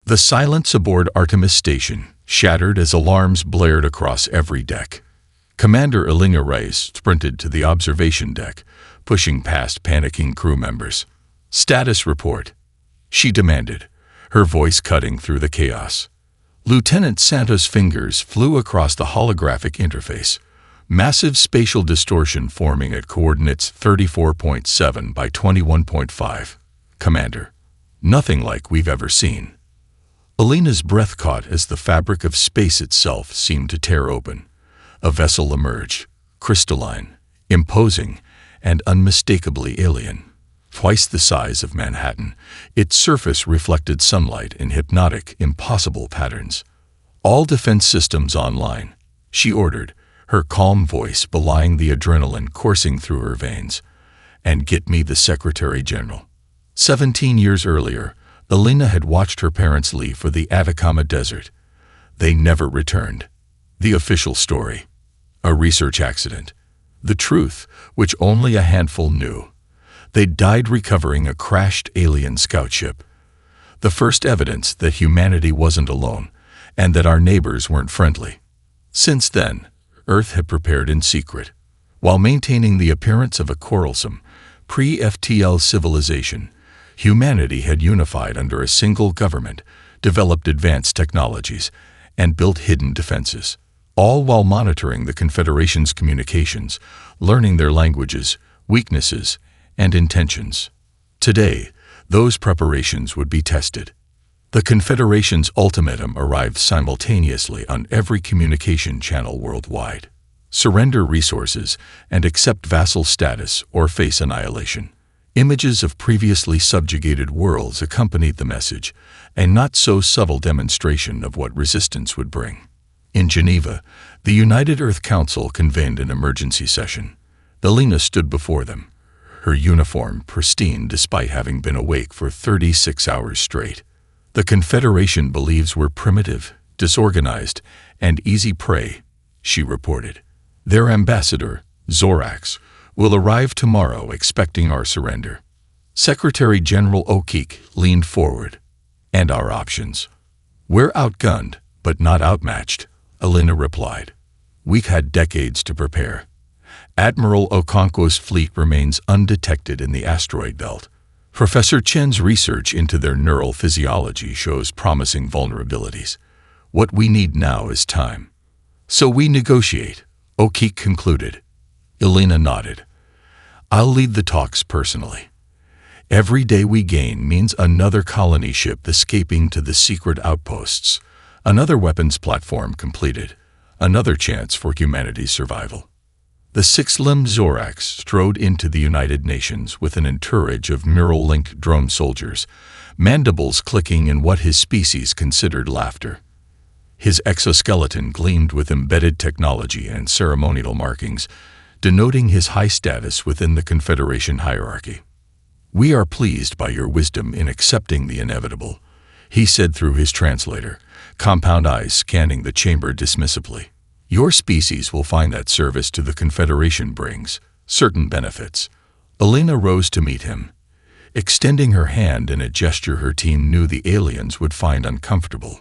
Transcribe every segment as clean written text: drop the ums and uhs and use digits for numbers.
The silence aboard Artemis Station shattered as alarms blared across every deck. Commander Elena Reyes sprinted to the observation deck, pushing past panicking crew members. "Status report," she demanded, her voice cutting through the chaos. Lieutenant Santos' fingers flew across the holographic interface, massive spatial distortion forming at coordinates 34.7 by 21.5. "Commander, nothing like we've ever seen." Elena's breath caught as the fabric of space itself seemed to tear open. A vessel emerged, crystalline, imposing, and unmistakably alien. Twice the size of Manhattan, its surface reflected sunlight in hypnotic, impossible patterns. "All defense systems online," she ordered, her calm voice belying the adrenaline coursing through her veins. "And get me the Secretary General." 17 years earlier, Elena had watched her parents leave for the Atacama Desert. They never returned. The official story. A research accident. The truth, which only a handful knew. They died recovering a crashed alien scout ship. The first evidence that humanity wasn't alone, and that our neighbors weren't friendly. Since then, Earth had prepared in secret. While maintaining the appearance of a quarrelsome, pre-FTL civilization, humanity had unified under a single government, developed advanced technologies, and built hidden defenses, all while monitoring the Confederation's communications, learning their languages, weaknesses, and intentions. Today, those preparations would be tested. The Confederation's ultimatum arrived simultaneously on every communication channel worldwide. Surrender resources and accept vassal status or face annihilation. Images of previously subjugated worlds accompanied the message, a not-so-subtle demonstration of what resistance would bring. In Geneva, the United Earth Council convened an emergency session. Elena stood before them, her uniform pristine despite having been awake for 36 hours straight. "The Confederation believes we're primitive, disorganized, and easy prey," she reported. "Their ambassador, Zorax, will arrive tomorrow expecting our surrender." Secretary General O'Keefe leaned forward. "And our options?" "We're outgunned, but not outmatched," Elena replied. "We've had decades to prepare. Admiral Okonkwo's fleet remains undetected in the asteroid belt. Professor Chen's research into their neural physiology shows promising vulnerabilities. What we need now is time." "So we negotiate," O'Keefe concluded. Elena nodded. "I'll lead the talks personally. Every day we gain means another colony ship escaping to the secret outposts, another weapons platform completed, another chance for humanity's survival." The six-limbed Zorax strode into the United Nations with an entourage of neural-linked drone soldiers, mandibles clicking in what his species considered laughter. His exoskeleton gleamed with embedded technology and ceremonial markings, denoting his high status within the Confederation hierarchy. "We are pleased by your wisdom in accepting the inevitable," he said through his translator, compound eyes scanning the chamber dismissively. "Your species will find that service to the Confederation brings certain benefits." Elena rose to meet him, extending her hand in a gesture her team knew the aliens would find uncomfortable.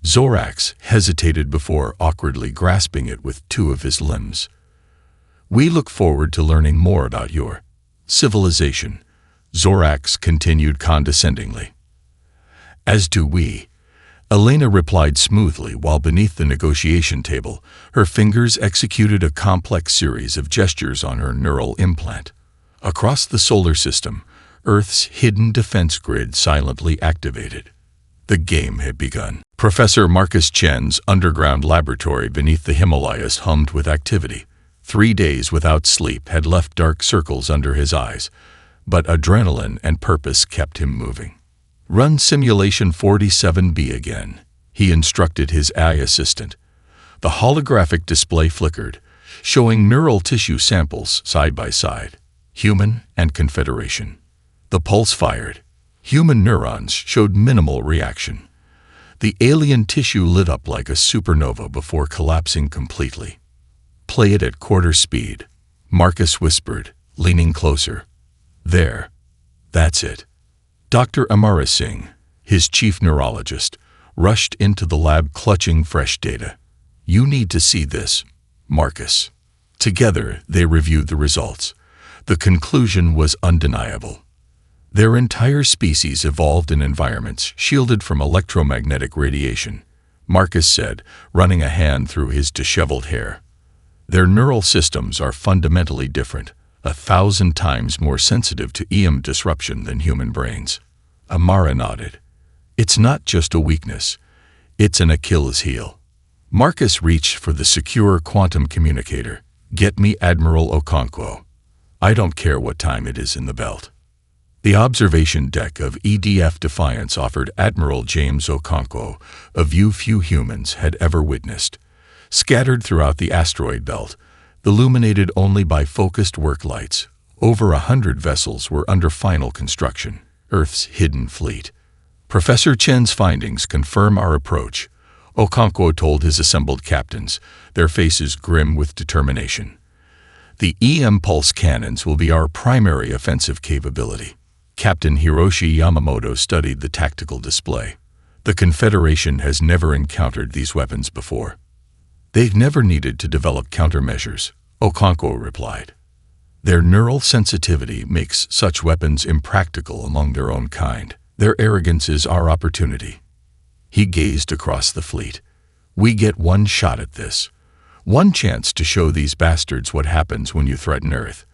Zorax hesitated before awkwardly grasping it with two of his limbs. "We look forward to learning more about your civilization," Zorax continued condescendingly. "As do we," Elena replied smoothly while beneath the negotiation table, her fingers executed a complex series of gestures on her neural implant. Across the solar system, Earth's hidden defense grid silently activated. The game had begun. Professor Marcus Chen's underground laboratory beneath the Himalayas hummed with activity. 3 days without sleep had left dark circles under his eyes, but adrenaline and purpose kept him moving. "Run simulation 47B again," he instructed his AI assistant. The holographic display flickered, showing neural tissue samples side by side, human and Confederation. The pulse fired. Human neurons showed minimal reaction. The alien tissue lit up like a supernova before collapsing completely. "Play it at quarter speed," Marcus whispered, leaning closer. "There. That's it." Dr. Amara Singh, his chief neurologist, rushed into the lab clutching fresh data. "You need to see this, Marcus." Together, they reviewed the results. The conclusion was undeniable. Their entire species evolved in environments shielded from electromagnetic radiation, Marcus said, running a hand through his disheveled hair. Their neural systems are fundamentally different, 1,000 times more sensitive to EM disruption than human brains. Amara nodded. "It's not just a weakness. It's an Achilles heel." Marcus reached for the secure quantum communicator. "Get me Admiral Okonkwo. I don't care what time it is in the belt." The observation deck of EDF Defiance offered Admiral James Okonkwo a view few humans had ever witnessed. Scattered throughout the asteroid belt, illuminated only by focused work lights, over 100 vessels were under final construction, Earth's hidden fleet. "Professor Chen's findings confirm our approach," Okonkwo told his assembled captains, their faces grim with determination. "The EM pulse cannons will be our primary offensive capability." Captain Hiroshi Yamamoto studied the tactical display. "The Confederation has never encountered these weapons before." "They've never needed to develop countermeasures," Okonkwo replied. "Their neural sensitivity makes such weapons impractical among their own kind. Their arrogance is our opportunity." He gazed across the fleet. "We get one shot at this. One chance to show these bastards what happens when you threaten Earth."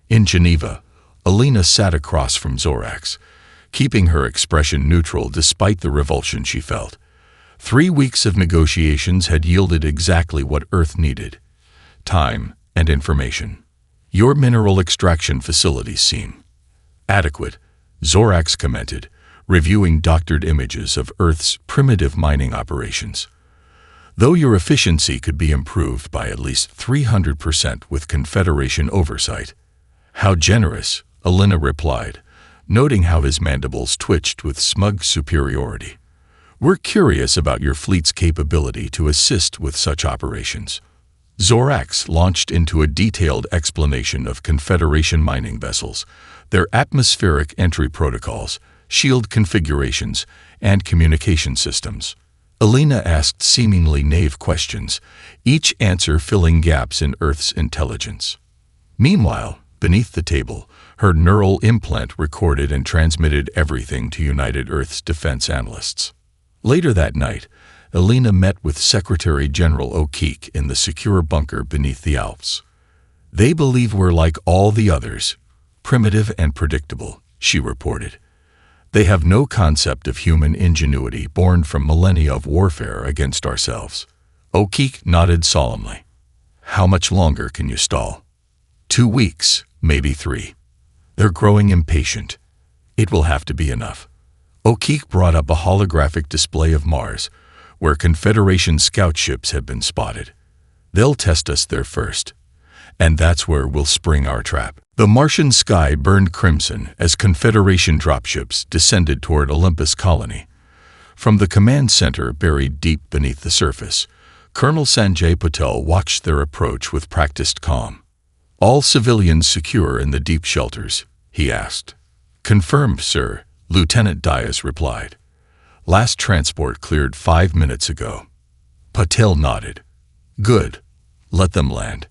In Geneva, Alina sat across from Zorax, keeping her expression neutral despite the revulsion she felt. 3 weeks of negotiations had yielded exactly what Earth needed: time and information. "Your mineral extraction facilities seem adequate," Zorax commented, reviewing doctored images of Earth's primitive mining operations. "Though your efficiency could be improved by at least 300% with Confederation oversight." "How generous," Alina replied, noting how his mandibles twitched with smug superiority. "We're curious about your fleet's capability to assist with such operations." Zorax launched into a detailed explanation of Confederation mining vessels, their atmospheric entry protocols, shield configurations, and communication systems. Alina asked seemingly naive questions, each answer filling gaps in Earth's intelligence. Meanwhile, beneath the table, her neural implant recorded and transmitted everything to United Earth's defense analysts. Later that night, Alina met with Secretary General O'Keefe in the secure bunker beneath the Alps. "They believe we're like all the others, primitive and predictable," she reported. "They have no concept of human ingenuity born from millennia of warfare against ourselves." O'Keefe nodded solemnly. "How much longer can you stall?" 2 weeks, maybe 3. "They're growing impatient. It will have to be enough." O'Keefe brought up a holographic display of Mars, where Confederation scout ships had been spotted. "They'll test us there first. And that's where we'll spring our trap." The Martian sky burned crimson as Confederation dropships descended toward Olympus Colony. From the command center buried deep beneath the surface, Colonel Sanjay Patel watched their approach with practiced calm. "All civilians secure in the deep shelters?" he asked. "Confirmed, sir," Lieutenant Dias replied. "Last transport cleared 5 minutes ago." Patel nodded. "Good. Let them land."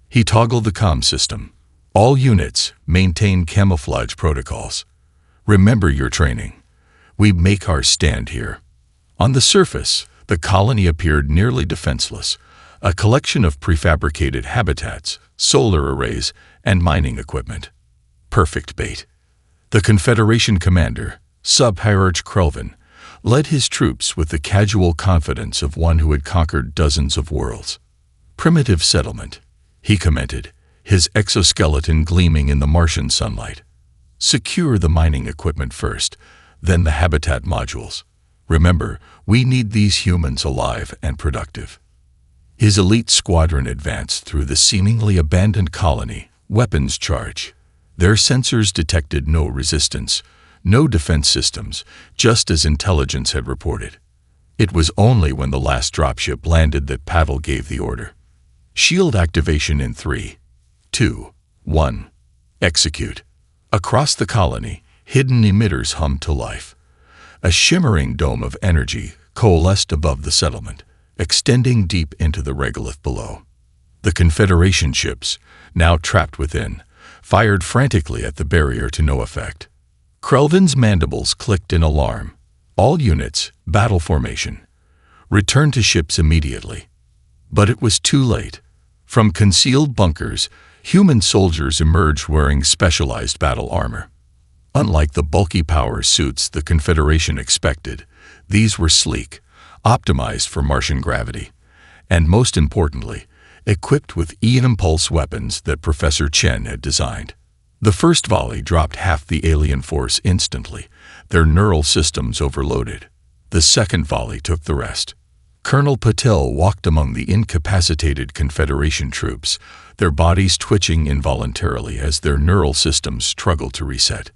He toggled the comm system. "All units, maintain camouflage protocols. Remember your training. We make our stand here." On the surface, the colony appeared nearly defenseless, a collection of prefabricated habitats, solar arrays, and mining equipment. Perfect bait. The Confederation commander, Sub-Hierarch Krelvin, led his troops with the casual confidence of one who had conquered dozens of worlds. "Primitive settlement," he commented, his exoskeleton gleaming in the Martian sunlight. "Secure the mining equipment first, then the habitat modules. Remember, we need these humans alive and productive." His elite squadron advanced through the seemingly abandoned colony, weapons charge. Their sensors detected no resistance, no defense systems, just as intelligence had reported. It was only when the last dropship landed that Pavel gave the order. "Shield activation in 3, 2, 1. Execute." Across the colony, hidden emitters hummed to life. A shimmering dome of energy, coalesced above the settlement, extending deep into the regolith below. The Confederation ships, now trapped within, fired frantically at the barrier to no effect. Krelvin's mandibles clicked in alarm. All units, battle formation. Return to ships immediately. But it was too late. From concealed bunkers, human soldiers emerged wearing specialized battle armor. Unlike the bulky power suits the Confederation expected, these were sleek, optimized for Martian gravity, and most importantly, equipped with E-impulse weapons that Professor Chen had designed. The first volley dropped half the alien force instantly, their neural systems overloaded. The second volley took the rest. Colonel Patel walked among the incapacitated Confederation troops, their bodies twitching involuntarily as their neural systems struggled to reset.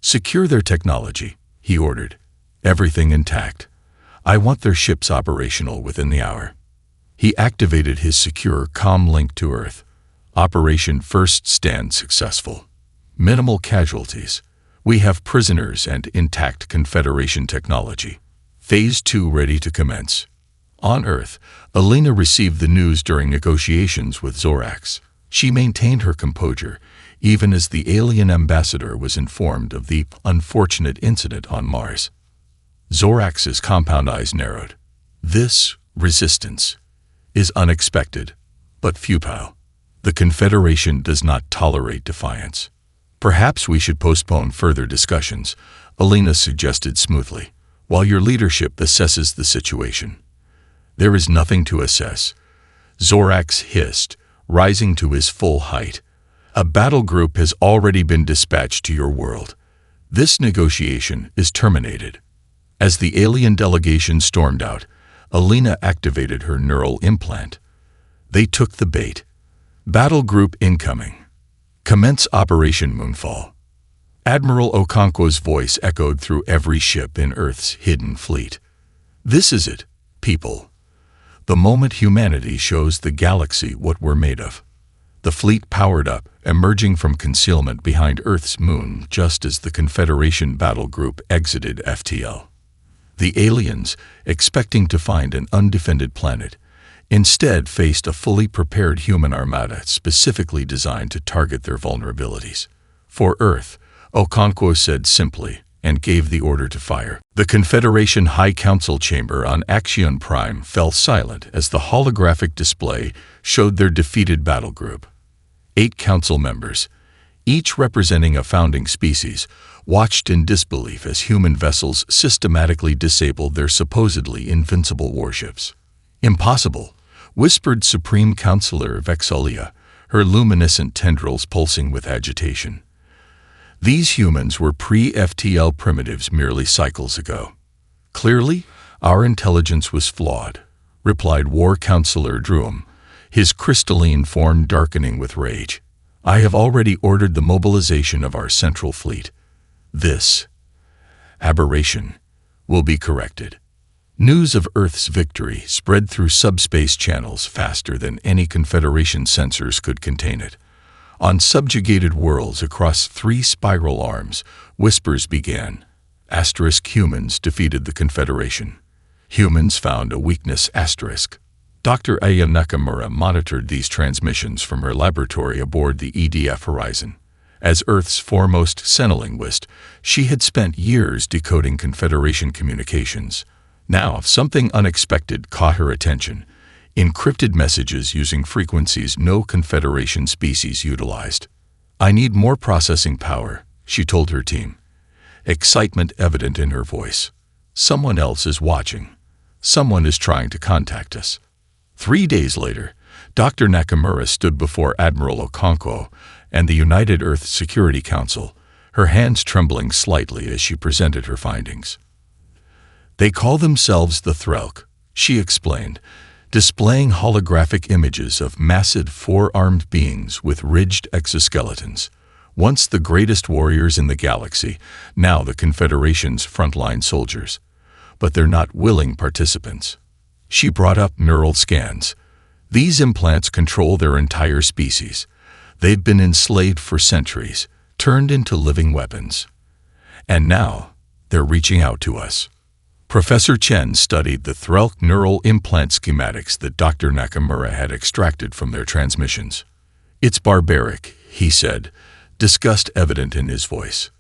"Secure their technology," he ordered. "Everything intact. I want their ships operational within the hour." He activated his secure comm link to Earth. Operation First Stand successful. Minimal casualties. We have prisoners and intact Confederation technology. Phase 2 ready to commence. On Earth, Alina received the news during negotiations with Zorax. She maintained her composure, even as the alien ambassador was informed of the unfortunate incident on Mars. Zorax's compound eyes narrowed. This resistance is unexpected, but futile. The Confederation does not tolerate defiance. "Perhaps we should postpone further discussions," Alina suggested smoothly, "while your leadership assesses the situation." "There is nothing to assess," Zorax hissed, rising to his full height. "A battle group has already been dispatched to your world. This negotiation is terminated." As the alien delegation stormed out, Alina activated her neural implant. They took the bait. "Battle group incoming. Commence Operation Moonfall." Admiral Okonkwo's voice echoed through every ship in Earth's hidden fleet. "This is it, people. The moment humanity shows the galaxy what we're made of." The fleet powered up, emerging from concealment behind Earth's moon just as the Confederation battle group exited FTL. The aliens, expecting to find an undefended planet, instead faced a fully prepared human armada specifically designed to target their vulnerabilities. "For Earth," Okonkwo said simply, and gave the order to fire. The Confederation High Council chamber on Axion Prime fell silent as the holographic display showed their defeated battle group. 8 council members, each representing a founding species, watched in disbelief as human vessels systematically disabled their supposedly invincible warships. "Impossible," whispered Supreme Counselor Vexalia, her luminescent tendrils pulsing with agitation. "These humans were pre-FTL primitives merely cycles ago." "Clearly, our intelligence was flawed," replied War Counselor Druum, his crystalline form darkening with rage. "I have already ordered the mobilization of our central fleet. This aberration will be corrected." News of Earth's victory spread through subspace channels faster than any Confederation sensors could contain it. On subjugated worlds across 3 spiral arms, whispers began. Humans defeated the Confederation. Humans found a weakness. Dr. Aya Nakamura monitored these transmissions from her laboratory aboard the EDF Horizon. As Earth's foremost xenolinguist, she had spent years decoding Confederation communications. Now, something unexpected caught her attention. Encrypted messages using frequencies no Confederation species utilized. "I need more processing power," she told her team. Excitement evident in her voice. "Someone else is watching. Someone is trying to contact us." 3 days later, Dr. Nakamura stood before Admiral Okonkwo and the United Earth Security Council, her hands trembling slightly as she presented her findings. "They call themselves the Threlk," she explained, displaying holographic images of massive 4-armed beings with ridged exoskeletons. Once the greatest warriors in the galaxy, now the Confederation's frontline soldiers. But they're not willing participants. She brought up neural scans. These implants control their entire species. They've been enslaved for centuries, turned into living weapons. And now, they're reaching out to us. Professor Chen studied the Threlk neural implant schematics that Dr. Nakamura had extracted from their transmissions. "It's barbaric," he said, disgust evident in his voice.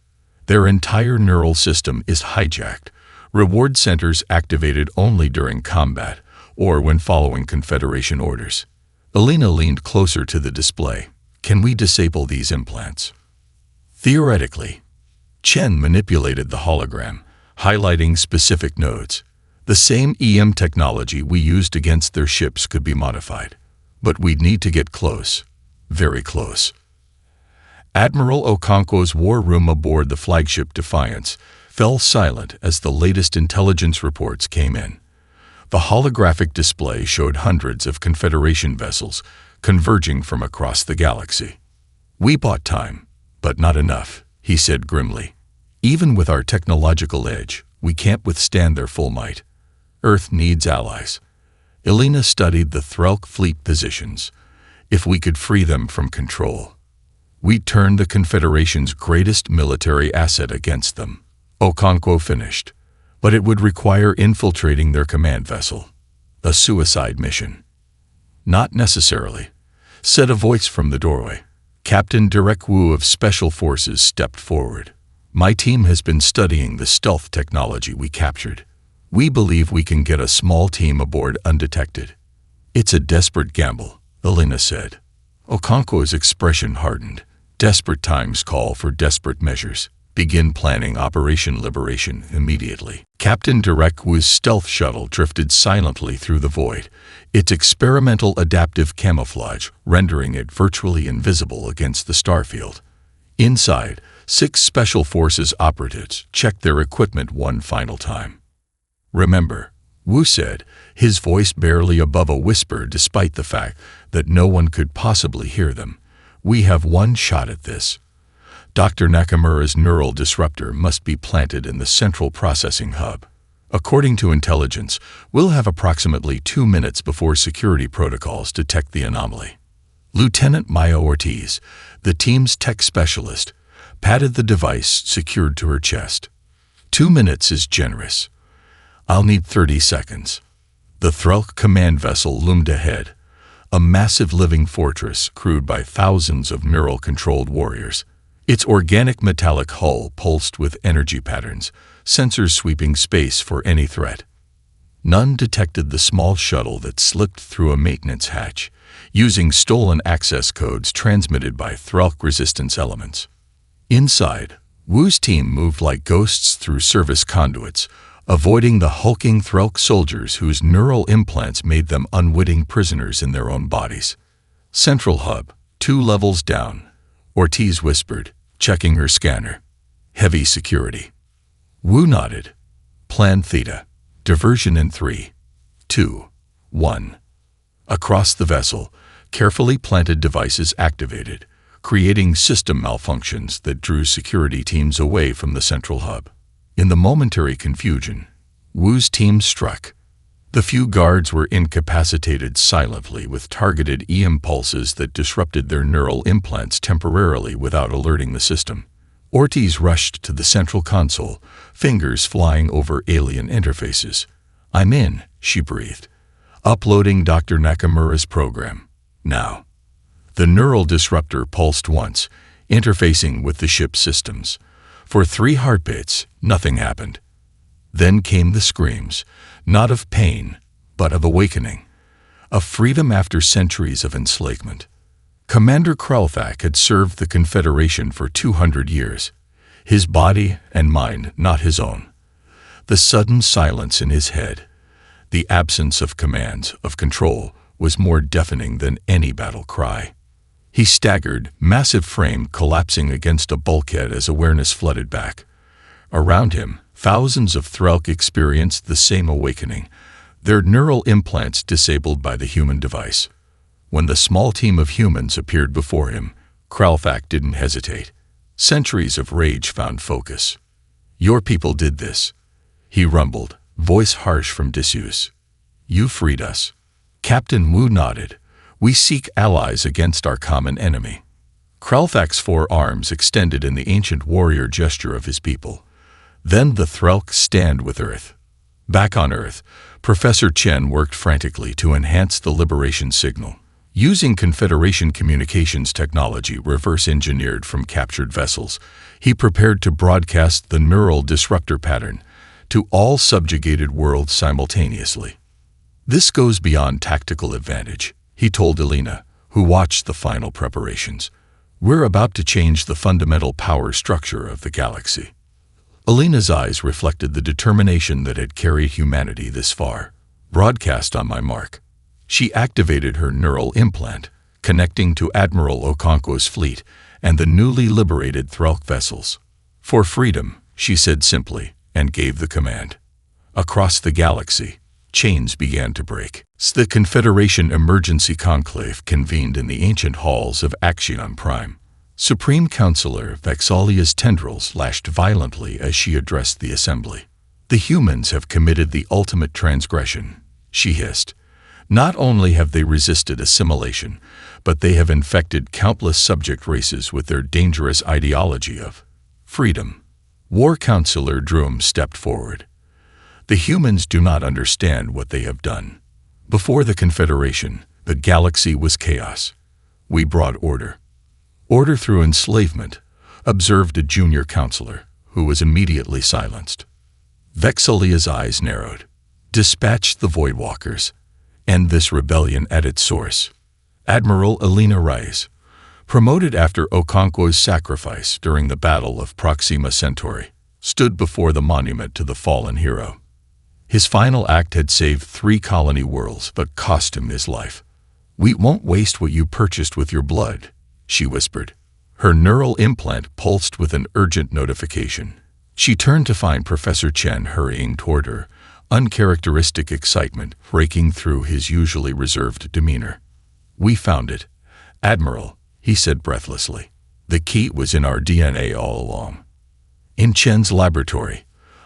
"Their entire neural system is hijacked, reward centers activated only during combat or when following Confederation orders." Elena leaned closer to the display. "Can we disable these implants?" "Theoretically." Chen manipulated the hologram, highlighting specific nodes. "The same EM technology we used against their ships could be modified. But we'd need to get close. Very close." Admiral Okonkwo's war room aboard the flagship Defiance fell silent as the latest intelligence reports came in. The holographic display showed hundreds of Confederation vessels converging from across the galaxy. "We bought time, but not enough," he said grimly. "Even with our technological edge, we can't withstand their full might. Earth needs allies." Elena studied the Threlk fleet positions. "If we could free them from control, we'd turn the Confederation's greatest military asset against them." Okonkwo finished. "But it would require infiltrating their command vessel. A suicide mission." "Not necessarily," said a voice from the doorway. Captain Derek Wu of Special Forces stepped forward. "My team has been studying the stealth technology we captured. We believe we can get a small team aboard undetected." "It's a desperate gamble," Elena said. Okonkwo's expression hardened. "Desperate times call for desperate measures. Begin planning Operation Liberation immediately." Captain Derek Wu's stealth shuttle drifted silently through the void, its experimental adaptive camouflage rendering it virtually invisible against the starfield. Inside, 6 Special Forces operatives checked their equipment one final time. "Remember," Wu said, his voice barely above a whisper despite the fact that no one could possibly hear them, "we have one shot at this. Dr. Nakamura's neural disruptor must be planted in the central processing hub. According to intelligence, we'll have approximately 2 minutes before security protocols detect the anomaly." Lieutenant Maya Ortiz, the team's tech specialist, patted the device secured to her chest. 2 minutes is generous. I'll need 30 seconds. The Threlk command vessel loomed ahead, a massive living fortress crewed by thousands of neural-controlled warriors. Its organic metallic hull pulsed with energy patterns, sensors sweeping space for any threat. None detected the small shuttle that slipped through a maintenance hatch, using stolen access codes transmitted by Threlk resistance elements. Inside, Wu's team moved like ghosts through service conduits, avoiding the hulking Threlk soldiers whose neural implants made them unwitting prisoners in their own bodies. "Central hub, 2 levels down," Ortiz whispered, checking her scanner. "Heavy security." Wu nodded. "Plan Theta. Diversion in 3, 2, 1. Across the vessel, carefully planted devices activated, creating system malfunctions that drew security teams away from the central hub. In the momentary confusion, Wu's team struck. The few guards were incapacitated silently with targeted EM pulses that disrupted their neural implants temporarily without alerting the system. Ortiz rushed to the central console, fingers flying over alien interfaces. "I'm in," she breathed. "Uploading Dr. Nakamura's program. Now." The neural disruptor pulsed once, interfacing with the ship's systems. For 3 heartbeats, nothing happened. Then came the screams, not of pain, but of awakening, of freedom after centuries of enslavement. Commander Krelthak had served the Confederation for 200 years, his body and mind not his own. The sudden silence in his head, the absence of commands, of control, was more deafening than any battle cry. He staggered, massive frame collapsing against a bulkhead as awareness flooded back. Around him, thousands of Threlk experienced the same awakening, their neural implants disabled by the human device. When the small team of humans appeared before him, Krelthak didn't hesitate. Centuries of rage found focus. "Your people did this," he rumbled, voice harsh from disuse. "You freed us." Captain Wu nodded. "We seek allies against our common enemy." Krelthak's 4 arms extended in the ancient warrior gesture of his people. Then the Threlk stand with Earth. Back on Earth, Professor Chen worked frantically to enhance the liberation signal. Using Confederation communications technology reverse-engineered from captured vessels, he prepared to broadcast the neural disruptor pattern to all subjugated worlds simultaneously. "This goes beyond tactical advantage," he told Elena, who watched the final preparations. "We're about to change the fundamental power structure of the galaxy." Elena's eyes reflected the determination that had carried humanity this far. "Broadcast on my mark." She activated her neural implant, connecting to Admiral Okonkwo's fleet and the newly liberated Threlk vessels. "For freedom," she said simply, and gave the command. Across the galaxy, chains began to break. The Confederation Emergency Conclave convened in the ancient halls of Axion Prime. Supreme Counselor Vexalia's tendrils lashed violently as she addressed the assembly. "The humans have committed the ultimate transgression," she hissed. "Not only have they resisted assimilation, but they have infected countless subject races with their dangerous ideology of freedom." War Counselor Droom stepped forward. "The humans do not understand what they have done. Before the Confederation, the galaxy was chaos. We brought order." "Order through enslavement," observed a junior counselor, who was immediately silenced. Vexalia's eyes narrowed. "Dispatch the Voidwalkers. End this rebellion at its source." Admiral Elena Reyes, promoted after Okonkwo's sacrifice during the Battle of Proxima Centauri, stood before the monument to the fallen hero. His final act had saved 3 colony worlds but cost him his life. "We won't waste what you purchased with your blood," she whispered. Her neural implant pulsed with an urgent notification. She turned to find Professor Chen hurrying toward her, uncharacteristic excitement breaking through his usually reserved demeanor. "We found it, Admiral," he said breathlessly. "The key was in our DNA all along." In Chen's laboratory,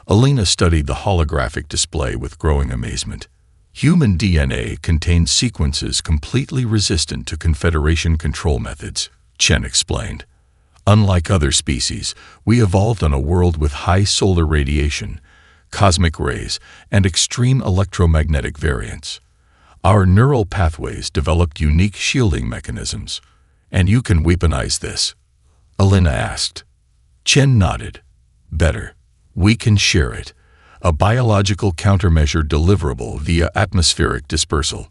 Elena studied the holographic display with growing amazement. Human DNA contained sequences completely resistant to Confederation control methods, Chen explained. "Unlike other species, we evolved on a world with high solar radiation, cosmic rays, and extreme electromagnetic variance. Our neural pathways developed unique shielding mechanisms. And you can weaponize this?" Elena asked. Chen nodded. "Better. We can share it. A biological countermeasure deliverable via atmospheric dispersal.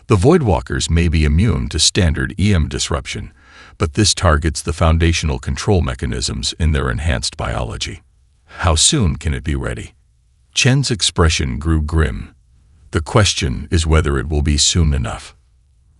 The Voidwalkers may be immune to standard EM disruption, but this targets the foundational control mechanisms in their enhanced biology. How soon can it be ready?" Chen's expression grew grim. "The question is whether it will be soon enough."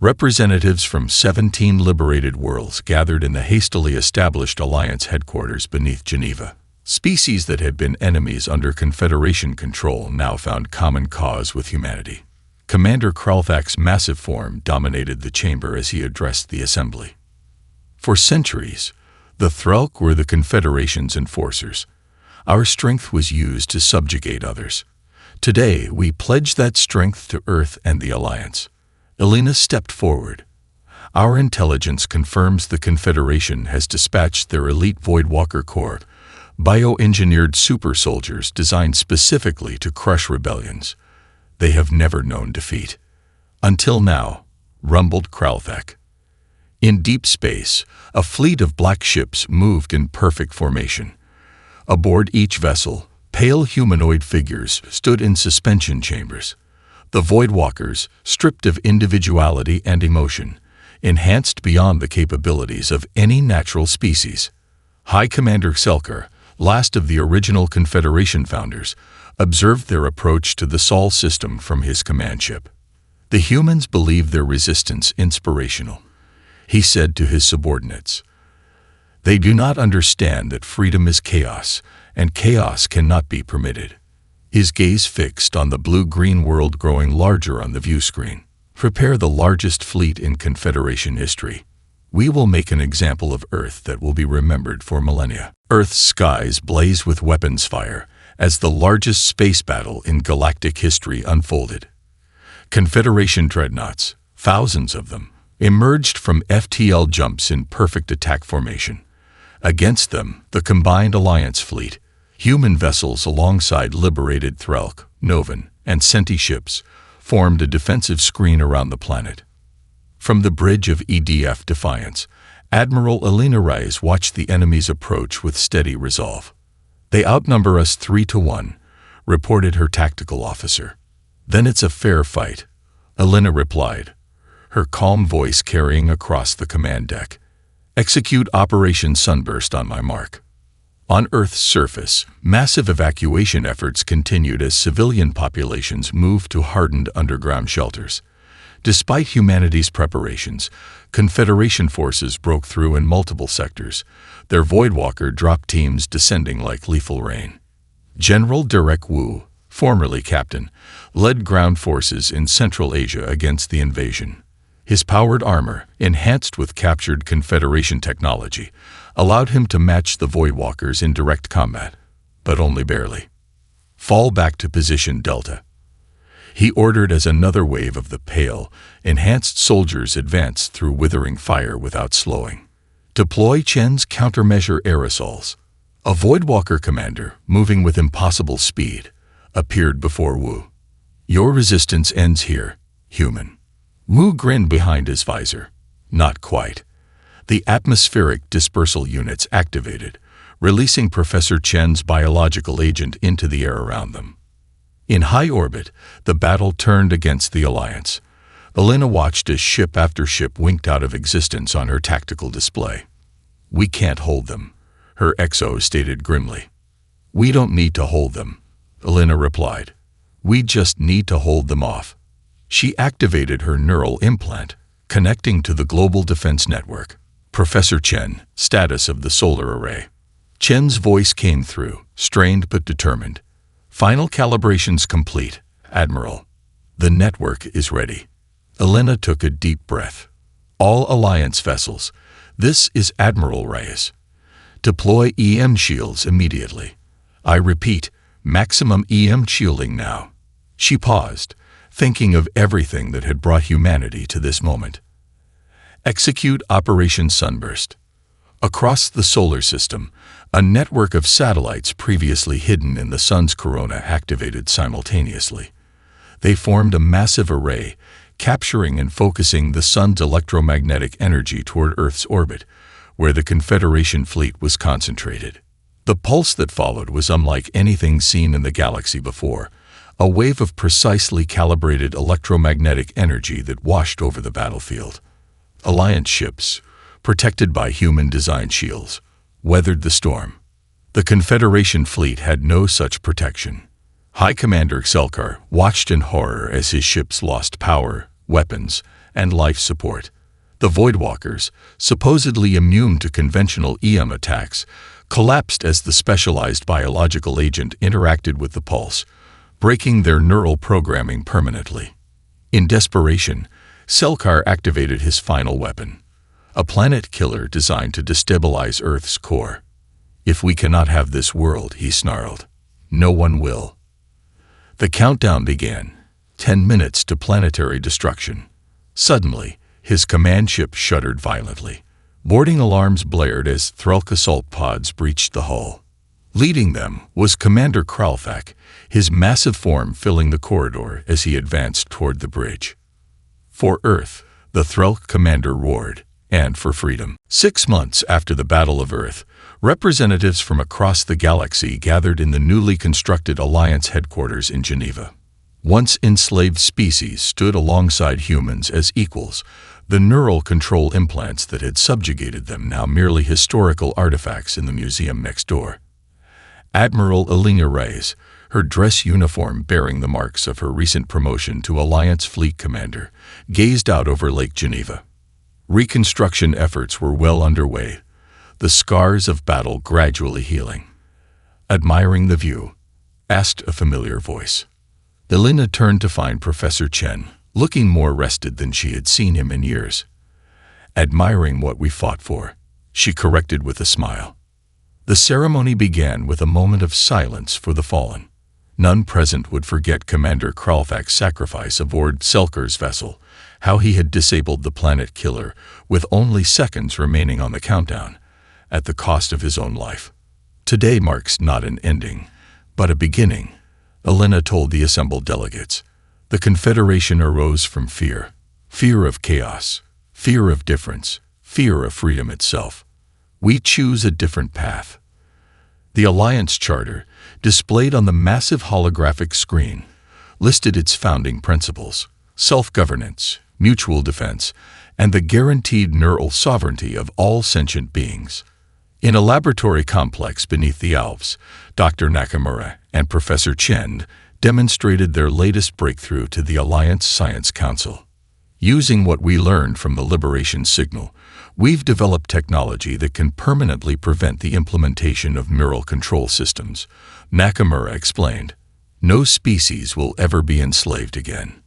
Representatives from 17 liberated worlds gathered in the hastily established Alliance headquarters beneath Geneva. Species that had been enemies under Confederation control now found common cause with humanity. Commander Kralthak's massive form dominated the chamber as he addressed the assembly. "For centuries, the Threlk were the Confederation's enforcers. Our strength was used to subjugate others. Today, we pledge that strength to Earth and the Alliance." Elena stepped forward. "Our intelligence confirms the Confederation has dispatched their elite Voidwalker Corps, bioengineered super soldiers designed specifically to crush rebellions. They have never known defeat. Until now," rumbled Kralthak. In deep space, a fleet of black ships moved in perfect formation. Aboard each vessel, pale humanoid figures stood in suspension chambers. The Voidwalkers, stripped of individuality and emotion, enhanced beyond the capabilities of any natural species. High Commander Selker, last of the original Confederation founders, observed their approach to the Sol system from his command ship. "The humans believe their resistance inspirational," he said to his subordinates. "They do not understand that freedom is chaos, and chaos cannot be permitted." His gaze fixed on the blue-green world growing larger on the view screen. "Prepare the largest fleet in Confederation history. We will make an example of Earth that will be remembered for millennia." Earth's skies blazed with weapons fire as the largest space battle in galactic history unfolded. Confederation dreadnoughts, thousands of them, emerged from FTL jumps in perfect attack formation. Against them, the combined Alliance fleet, Human vessels alongside liberated Threlk, Novan, and Centi ships formed a defensive screen around the planet. From the bridge of EDF Defiance, Admiral Elena Reyes watched the enemy's approach with steady resolve. "They outnumber us 3-1, reported her tactical officer. "Then it's a fair fight," Elena replied, her calm voice carrying across the command deck. "Execute Operation Sunburst on my mark." On Earth's surface, massive evacuation efforts continued as civilian populations moved to hardened underground shelters. Despite humanity's preparations, Confederation forces broke through in multiple sectors, their Voidwalker drop teams descending like lethal rain. General Derek Wu, formerly captain, led ground forces in Central Asia against the invasion. His powered armor, enhanced with captured Confederation technology, allowed him to match the Voidwalkers in direct combat, but only barely. "Fall back to position Delta," he ordered as another wave of the pale, enhanced soldiers advanced through withering fire without slowing. "Deploy Chen's countermeasure aerosols." A Voidwalker commander, moving with impossible speed, appeared before Wu. "Your resistance ends here, human." Wu grinned behind his visor. Not quite. The atmospheric dispersal units activated, releasing Professor Chen's biological agent into the air around them. In high orbit, the battle turned against the Alliance. Elena watched as ship after ship winked out of existence on her tactical display. "We can't hold them," her XO stated grimly. "We don't need to hold them," Elena replied. "We just need to hold them off." She activated her neural implant, connecting to the Global Defense Network. "Professor Chen, status of the solar array." Chen's voice came through, strained but determined. "Final calibrations complete, Admiral. The network is ready." Elena took a deep breath. "All Alliance vessels, this is Admiral Reyes. Deploy EM shields immediately. I repeat, maximum EM shielding now." She paused, thinking of everything that had brought humanity to this moment. "Execute Operation Sunburst." Across the solar system, a network of satellites previously hidden in the sun's corona activated simultaneously. They formed a massive array, capturing and focusing the sun's electromagnetic energy toward Earth's orbit, where the Confederation fleet was concentrated. The pulse that followed was unlike anything seen in the galaxy before, a wave of precisely calibrated electromagnetic energy that washed over the battlefield. Alliance ships, protected by human-designed shields, weathered the storm. The Confederation fleet had no such protection. High Commander Selkar watched in horror as his ships lost power, weapons, and life support. The Voidwalkers, supposedly immune to conventional EM attacks, collapsed as the specialized biological agent interacted with the pulse, breaking their neural programming permanently. In desperation, Selkar activated his final weapon, a planet killer designed to destabilize Earth's core. "If we cannot have this world," he snarled, "no one will." The countdown began, 10 minutes to planetary destruction. Suddenly, his command ship shuddered violently. Boarding alarms blared as Threlk assault pods breached the hull. Leading them was Commander Kralfak, his massive form filling the corridor as he advanced toward the bridge. "For Earth," the Threlk commander roared, "and for freedom." 6 months after the Battle of Earth, representatives from across the galaxy gathered in the newly constructed Alliance headquarters in Geneva. Once enslaved species stood alongside humans as equals, the neural control implants that had subjugated them now merely historical artifacts in the museum next door. Admiral Elena Reyes, her dress uniform bearing the marks of her recent promotion to Alliance Fleet Commander, gazed out over Lake Geneva. Reconstruction efforts were well underway, the scars of battle gradually healing. "Admiring the view?" asked a familiar voice. Elena turned to find Professor Chen, looking more rested than she had seen him in years. "Admiring what we fought for," she corrected with a smile. The ceremony began with a moment of silence for the fallen. None present would forget Commander Kralfak's sacrifice aboard Selkar's vessel, how he had disabled the planet killer with only seconds remaining on the countdown, at the cost of his own life. Today marks not an ending, but a beginning, Elena told the assembled delegates. The Confederation arose from fear. Fear of chaos, fear of difference, fear of freedom itself. We choose a different path. The Alliance Charter, displayed on the massive holographic screen, listed its founding principles: self-governance, mutual defense, and the guaranteed neural sovereignty of all sentient beings. In a laboratory complex beneath the Alps, Dr. Nakamura and Professor Chen demonstrated their latest breakthrough to the Alliance Science Council. Using what we learned from the Liberation Signal, we've developed technology that can permanently prevent the implementation of neural control systems, Nakamura explained. No species will ever be enslaved again.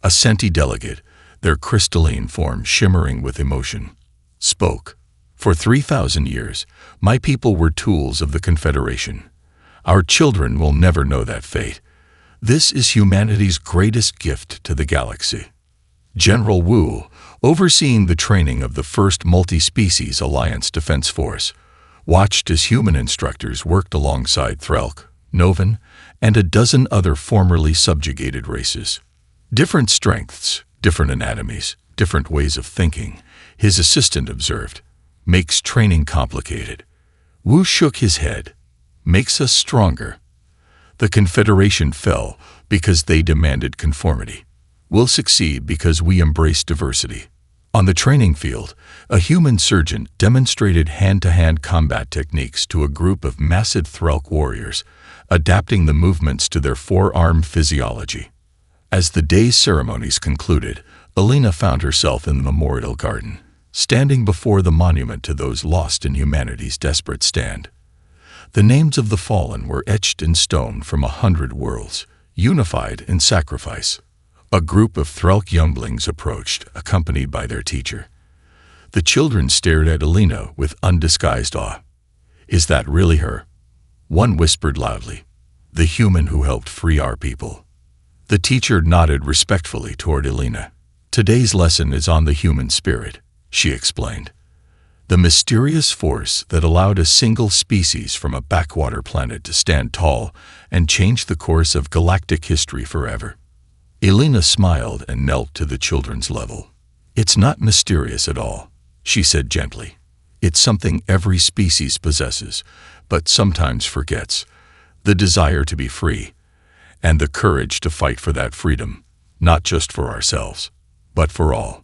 A Senti delegate, their crystalline form shimmering with emotion, spoke. For 3,000 years, my people were tools of the Confederation. Our children will never know that fate. This is humanity's greatest gift to the galaxy. General Wu, overseeing the training of the first multi-species Alliance Defense Force, watched as human instructors worked alongside Threlk, Novan, and a dozen other formerly subjugated races. Different strengths, different anatomies, different ways of thinking, his assistant observed, makes training complicated. Wu shook his head. Makes us stronger. The Confederation fell because they demanded conformity. We'll succeed because we embrace diversity. On the training field, a human surgeon demonstrated hand-to-hand combat techniques to a group of massive Threlk warriors, adapting the movements to their forearm physiology. As the day's ceremonies concluded, Elena found herself in the Memorial Garden, standing before the monument to those lost in humanity's desperate stand. The names of the fallen were etched in stone from 100 worlds, unified in sacrifice. A group of Threlk younglings approached, accompanied by their teacher. The children stared at Elena with undisguised awe. Is that really her? One whispered loudly. The human who helped free our people. The teacher nodded respectfully toward Elena. Today's lesson is on the human spirit, she explained. The mysterious force that allowed a single species from a backwater planet to stand tall and change the course of galactic history forever. Elena smiled and knelt to the children's level. It's not mysterious at all, she said gently. It's something every species possesses, but sometimes forgets. The desire to be free, and the courage to fight for that freedom, not just for ourselves, but for all.